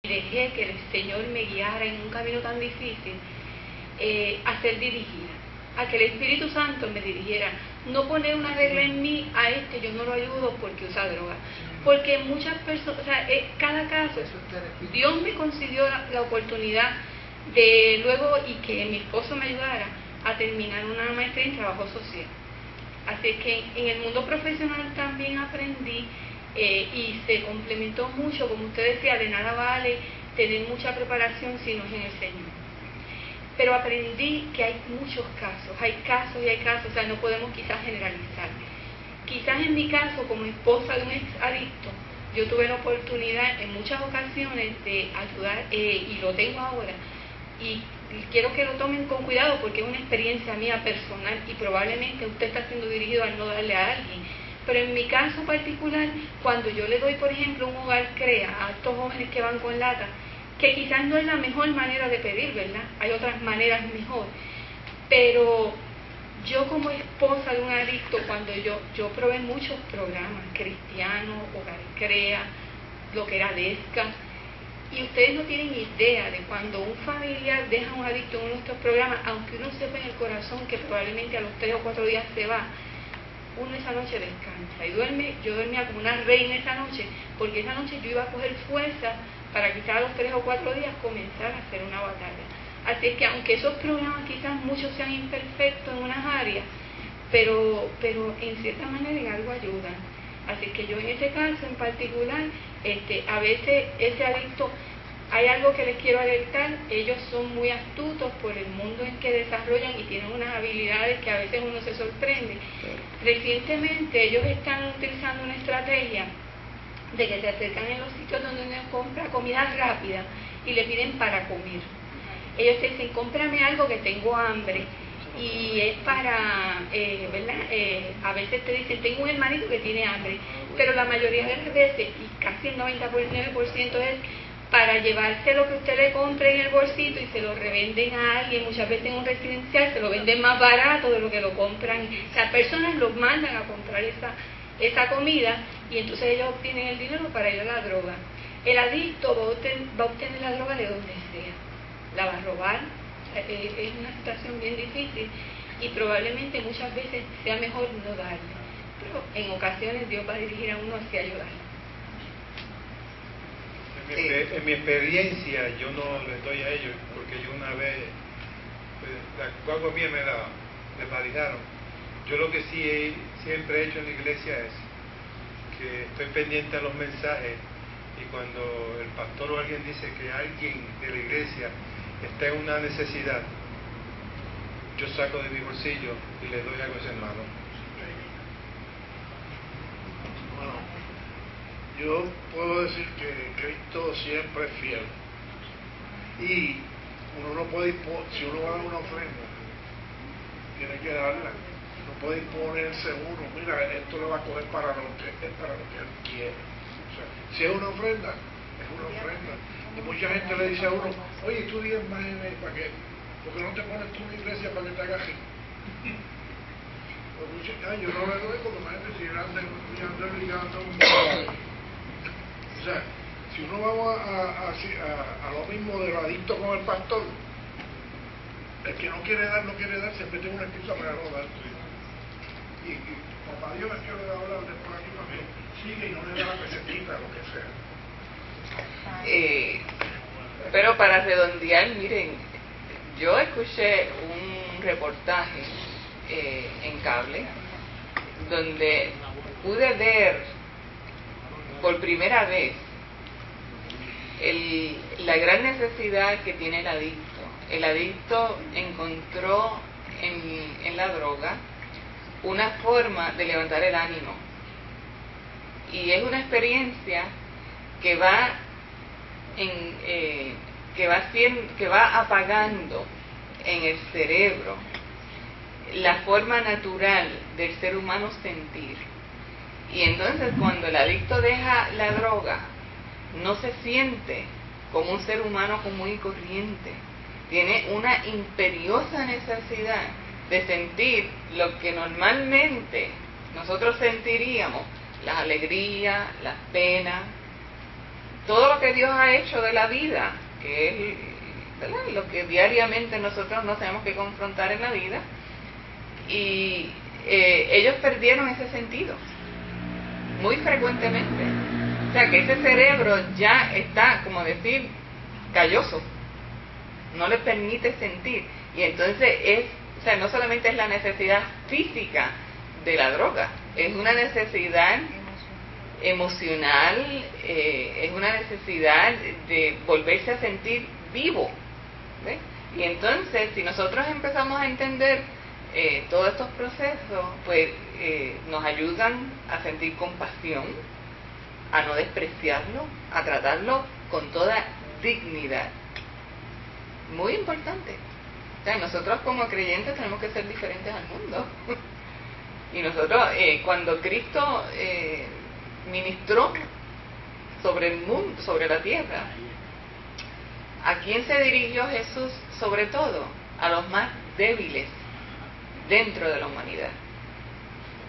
dejé que el Señor me guiara en un camino tan difícil, a ser dirigida, a que el Espíritu Santo me dirigiera, no poner una regla en mí, a yo no lo ayudo porque usa droga, porque muchas personas, o sea, cada caso, Dios me concedió la oportunidad de luego, y que mi esposo me ayudara a terminar una maestría en trabajo social. Así que en el mundo profesional también aprendí, y se complementó mucho, como usted decía, de nada vale tener mucha preparación si no es en el Señor. Pero aprendí que hay muchos casos, hay casos y hay casos, o sea, no podemos quizás generalizar. Quizás en mi caso, como esposa de un ex adicto, yo tuve la oportunidad en muchas ocasiones de ayudar, y lo tengo ahora, y quiero que lo tomen con cuidado porque es una experiencia mía personal y probablemente usted está siendo dirigido al no darle a alguien. Pero en mi caso particular, cuando yo le doy, por ejemplo, un hogar CREA a estos jóvenes que van con lata, que quizás no es la mejor manera de pedir, ¿verdad? Hay otras maneras mejor. Pero yo como esposa de un adicto, cuando yo probé muchos programas cristianos, hogar CREA, lo que era DESCA, y ustedes no tienen idea de cuando un familiar deja a un adicto en uno de estos programas, aunque uno sepa en el corazón que probablemente a los 3 o 4 días se va, uno esa noche descansa y duerme. Yo dormía como una reina esa noche, porque esa noche yo iba a coger fuerza para quizás a los 3 o 4 días comenzar a hacer una batalla. Así es que aunque esos programas quizás muchos sean imperfectos en unas áreas, pero en cierta manera en algo ayudan. Así que yo en ese caso en particular, a veces ese adicto, hay algo que les quiero alertar, ellos son muy astutos por el mundo en que desarrollan y tienen unas habilidades que a veces uno se sorprende. Recientemente ellos están utilizando una estrategia de que se acercan en los sitios donde uno compra comida rápida y le piden para comer. Ellos te dicen, cómprame algo que tengo hambre. Y es para, ¿verdad? A veces te dicen, tengo un hermanito que tiene hambre, pero la mayoría de las veces, y casi el 99% es para llevarse lo que usted le compre en el bolsito y se lo revenden a alguien, muchas veces en un residencial se lo venden más barato de lo que lo compran. O sea, personas los mandan a comprar esa comida y entonces ellos obtienen el dinero para ir a la droga. El adicto va a obtener la droga de donde sea, la va a robar. Es una situación bien difícil y probablemente muchas veces sea mejor no darle, pero en ocasiones Dios va a dirigir a uno hacia ayudarlo. En mi experiencia yo no les doy a ellos porque yo una vez la guagua mía me desvalijaron. Yo lo que sí siempre he hecho en la iglesia es que estoy pendiente a los mensajes y cuando el pastor o alguien dice que alguien de la iglesia está en una necesidad, yo saco de mi bolsillo y le doy algo a ese hermano. Bueno, yo puedo decir que Cristo siempre es fiel y uno no puede si uno va a dar una ofrenda tiene que darla, no puede imponerse uno, mira, esto lo va a coger para lo que él quiere. O sea, si es una ofrenda, es una ofrenda. Y mucha gente le dice a uno, oye, tú diezmas ¿para qué? Porque no te pones tú en la iglesia para que te hagas rico. Yo no le doy porque imagínate si ando ligando un poco. O sea, si uno vamos a lo mismo del adicto con el pastor, el que no quiere dar, siempre tiene una excusa para no dar. Y papá Dios es que le va a hablar de por aquí para que sigue y no le da la pesetita, lo que sea. Pero para redondear, miren, yo escuché un reportaje en cable donde pude ver por primera vez la gran necesidad que tiene el adicto. El adicto encontró en la droga una forma de levantar el ánimo y es una experiencia que va apagando en el cerebro la forma natural del ser humano sentir. Y entonces cuando el adicto deja la droga, no se siente como un ser humano común y corriente. Tiene una imperiosa necesidad de sentir lo que normalmente nosotros sentiríamos, las alegrías, las penas, todo lo que Dios ha hecho de la vida, que es, ¿verdad?, lo que diariamente nosotros nos tenemos que confrontar en la vida, y ellos perdieron ese sentido muy frecuentemente. O sea, que ese cerebro ya está, como decir, calloso, no le permite sentir. Y entonces o sea, no solamente es la necesidad física de la droga, es una necesidad emocional, es una necesidad de volverse a sentir vivo, ¿ves? Y entonces, si nosotros empezamos a entender todos estos procesos, pues nos ayudan a sentir compasión, a no despreciarlo, a tratarlo con toda dignidad. Muy importante. O sea, nosotros como creyentes tenemos que ser diferentes al mundo. Y nosotros, cuando Cristo ministró sobre el mundo, sobre la tierra, ¿a quién se dirigió Jesús sobre todo? A los más débiles dentro de la humanidad.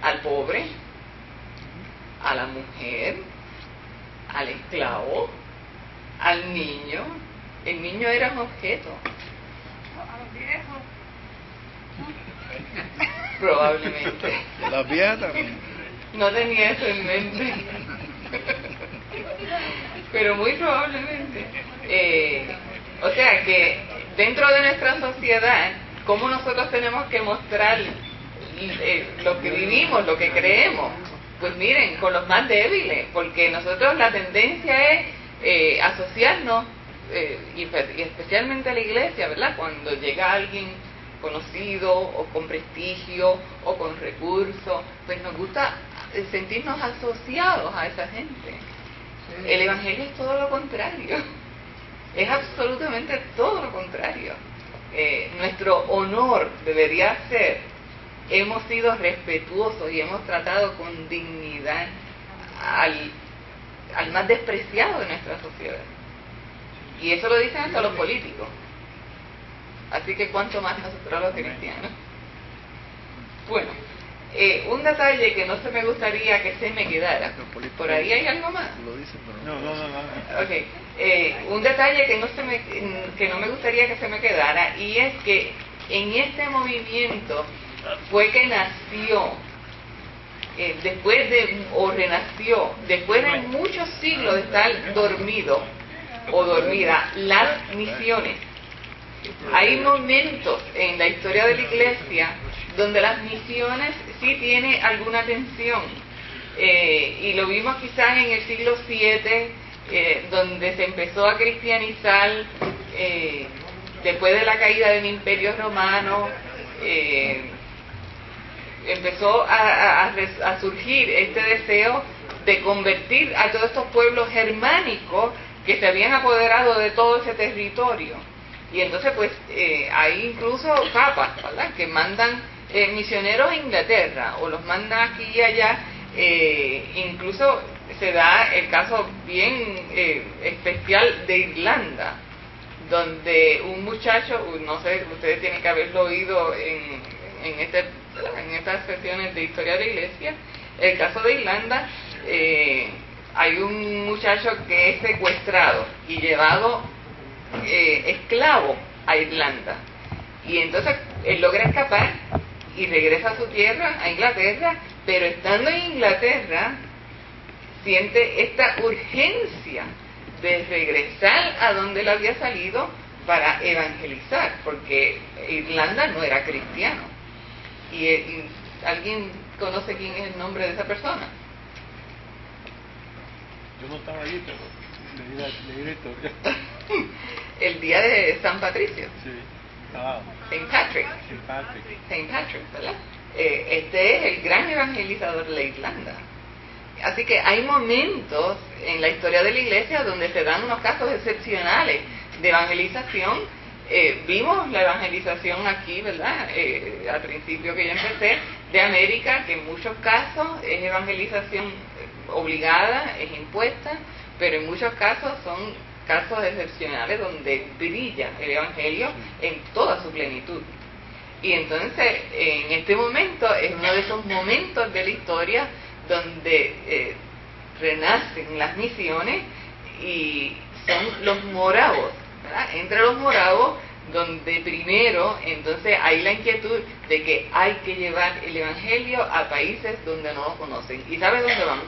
Al pobre, a la mujer, al esclavo, al niño. El niño era un objeto. A los viejos. Probablemente. Las viejas también. No tenía eso en mente. Pero muy probablemente. O sea que dentro de nuestra sociedad, ¿cómo nosotros tenemos que mostrar lo que vivimos, lo que creemos? Pues miren, con los más débiles, porque nosotros la tendencia es asociarnos, y especialmente a la iglesia, ¿verdad? Cuando llega alguien conocido o con prestigio o con recursos, pues nos gusta sentirnos asociados a esa gente. El Evangelio es todo lo contrario, es absolutamente todo lo contrario. Nuestro honor debería ser: hemos sido respetuosos y hemos tratado con dignidad al más despreciado de nuestra sociedad. Y eso lo dicen hasta los políticos. Así que cuánto más nosotros los cristianos. Bueno, un detalle que no se me gustaría que se me quedara. ¿Por ahí hay algo más? Lo dicen, pero No. Ok. Un detalle que no me gustaría que se me quedara, y es que en este movimiento fue que nació, renació, después de muchos siglos de estar dormido o dormida, las misiones. Hay momentos en la historia de la iglesia donde las misiones sí tienen alguna atención, y lo vimos quizás en el siglo VII, donde se empezó a cristianizar después de la caída del Imperio Romano. Empezó a surgir este deseo de convertir a todos estos pueblos germánicos que se habían apoderado de todo ese territorio. Y entonces pues hay incluso papas, ¿verdad?, que mandan misioneros a Inglaterra, o los mandan aquí y allá. Incluso se da el caso bien especial de Irlanda, donde un muchacho, no sé, ustedes tienen que haberlo oído en estas sesiones de historia de la iglesia. El caso de Irlanda, hay un muchacho que es secuestrado y llevado esclavo a Irlanda, y entonces él logra escapar y regresa a su tierra, a Inglaterra, pero estando en Inglaterra siente esta urgencia de regresar a donde él había salido para evangelizar, porque Irlanda no era cristiano. ¿Y alguien conoce quién es el nombre de esa persona? Yo no estaba allí, pero leí la historia. El día de San Patricio. Sí. Ah, Saint Patrick. Saint Patrick, ¿verdad? Este es el gran evangelizador de la Irlanda. Así que hay momentos en la historia de la iglesia donde se dan unos casos excepcionales de evangelización. Vimos la evangelización aquí, ¿verdad? Al principio que yo empecé, de América, que en muchos casos es evangelización obligada, es impuesta, pero en muchos casos son casos excepcionales donde brilla el evangelio en toda su plenitud. Y entonces, en este momento, es uno de esos momentos de la historia donde renacen las misiones, y son los moravos, ¿verdad? Entre los moravos, donde primero, entonces hay la inquietud de que hay que llevar el evangelio a países donde no lo conocen. ¿Y sabes dónde van?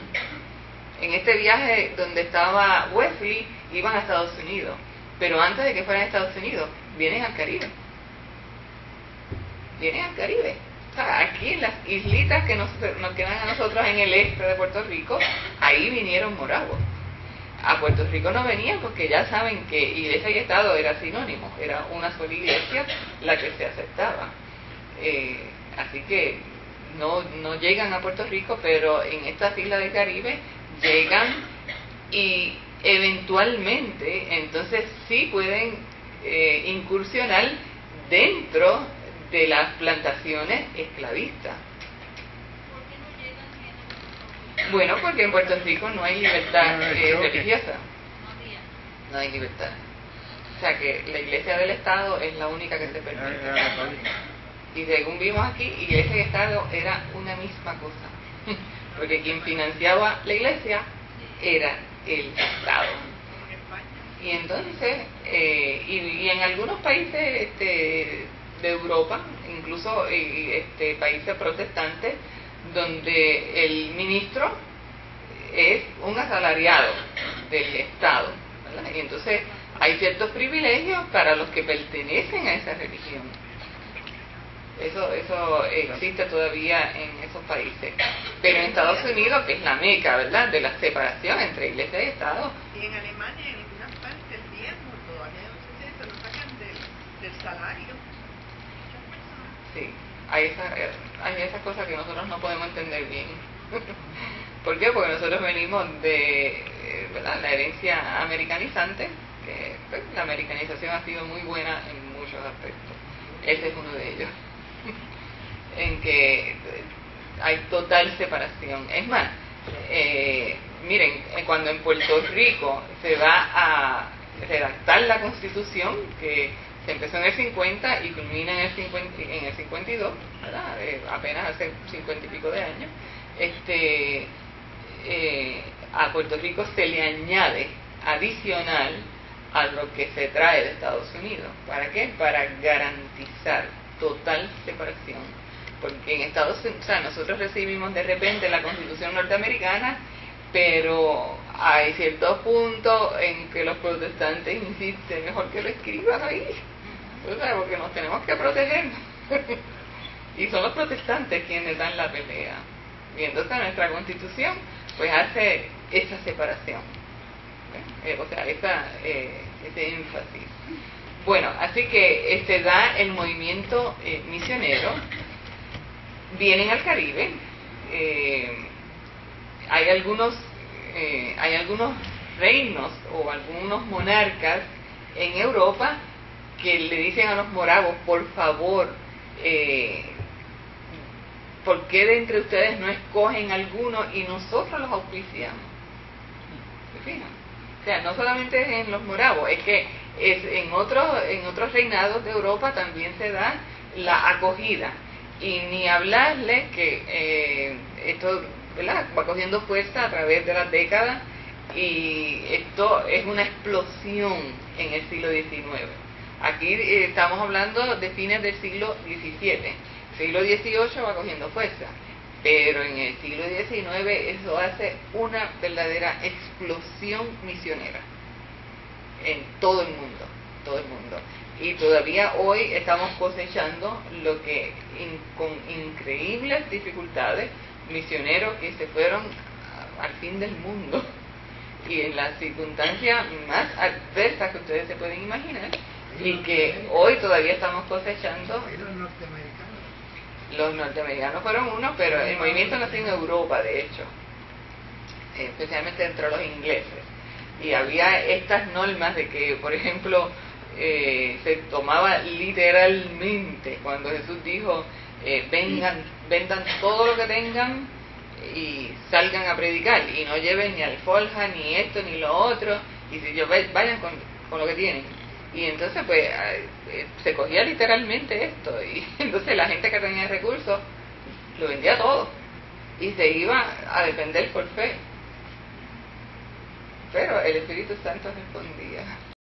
En este viaje donde estaba Wesley, iban a Estados Unidos, pero antes de que fueran a Estados Unidos, vienen al Caribe. Vienen al Caribe. O sea, aquí en las islitas que nos quedan a nosotros en el este de Puerto Rico, ahí vinieron moravos. A Puerto Rico no venían porque ya saben que Iglesia y Estado era sinónimo, era una sola iglesia la que se aceptaba. Así que no llegan a Puerto Rico, pero en estas islas del Caribe llegan y eventualmente entonces sí pueden incursionar dentro de las plantaciones esclavistas. Bueno, porque en Puerto Rico no hay libertad religiosa. No hay libertad. O sea que la iglesia del Estado es la única que se permite. Y según vimos aquí, iglesia y Estado era una misma cosa. Porque quien financiaba la iglesia era el Estado. Y entonces, y en algunos países de Europa, incluso países protestantes, donde el ministro es un asalariado del Estado, ¿verdad? Y entonces hay ciertos privilegios para los que pertenecen a esa religión. Eso existe todavía en esos países. Pero en Estados Unidos, que es la meca, ¿verdad?, de la separación entre iglesia y Estado. Y en Alemania, en algunas partes, el diezmo todavía no sé si se lo sacan del salario. Sí, hay esas cosas que nosotros no podemos entender bien. ¿Por qué? Porque nosotros venimos de ¿verdad?, la herencia americanizante, que pues, la americanización ha sido muy buena en muchos aspectos. Ese es uno de ellos. En que hay total separación. Es más, miren, cuando en Puerto Rico se va a redactar la Constitución, que se empezó en el 50 y culmina en el 52, ¿verdad? Apenas hace 50 y pico de años, a Puerto Rico se le añade adicional a lo que se trae de Estados Unidos. ¿Para qué? Para garantizar total separación. Porque en Estados Unidos, o sea, nosotros recibimos de repente la Constitución norteamericana, pero hay ciertos puntos en que los protestantes insisten, mejor que lo escriban ahí, o sea, porque nos tenemos que proteger. Y son los protestantes quienes dan la pelea. Y entonces nuestra Constitución pues hace esa separación, o sea, ese énfasis. Bueno, así que da el movimiento misionero. Vienen al Caribe. Hay algunos reinos o algunos monarcas en Europa que le dicen a los moravos, por favor, ¿por qué de entre ustedes no escogen alguno y nosotros los auspiciamos? ¿Se fijan? O sea, no solamente es en los moravos, es que en otros reinados de Europa también se da la acogida. Y ni hablarle que esto, ¿verdad?, va cogiendo fuerza a través de las décadas, y esto es una explosión en el siglo XIX. Aquí estamos hablando de fines del siglo XVII. Siglo XVIII va cogiendo fuerza, pero en el siglo XIX eso hace una verdadera explosión misionera en todo el mundo, y todavía hoy estamos cosechando lo que con increíbles dificultades, misioneros que se fueron al fin del mundo y en las circunstancias más adversas que ustedes se pueden imaginar, y que hoy todavía estamos cosechando. Los norteamericanos fueron uno, pero el movimiento nació en Europa, de hecho, especialmente entre los ingleses. Y había estas normas de que, por ejemplo, se tomaba literalmente cuando Jesús dijo, vendan todo lo que tengan y salgan a predicar, y no lleven ni alforja, ni esto, ni lo otro, y si yo vayan con lo que tienen. Y entonces pues se cogía literalmente esto, y entonces la gente que tenía recursos lo vendía todo y se iba a depender por fe. Pero el Espíritu Santo respondía.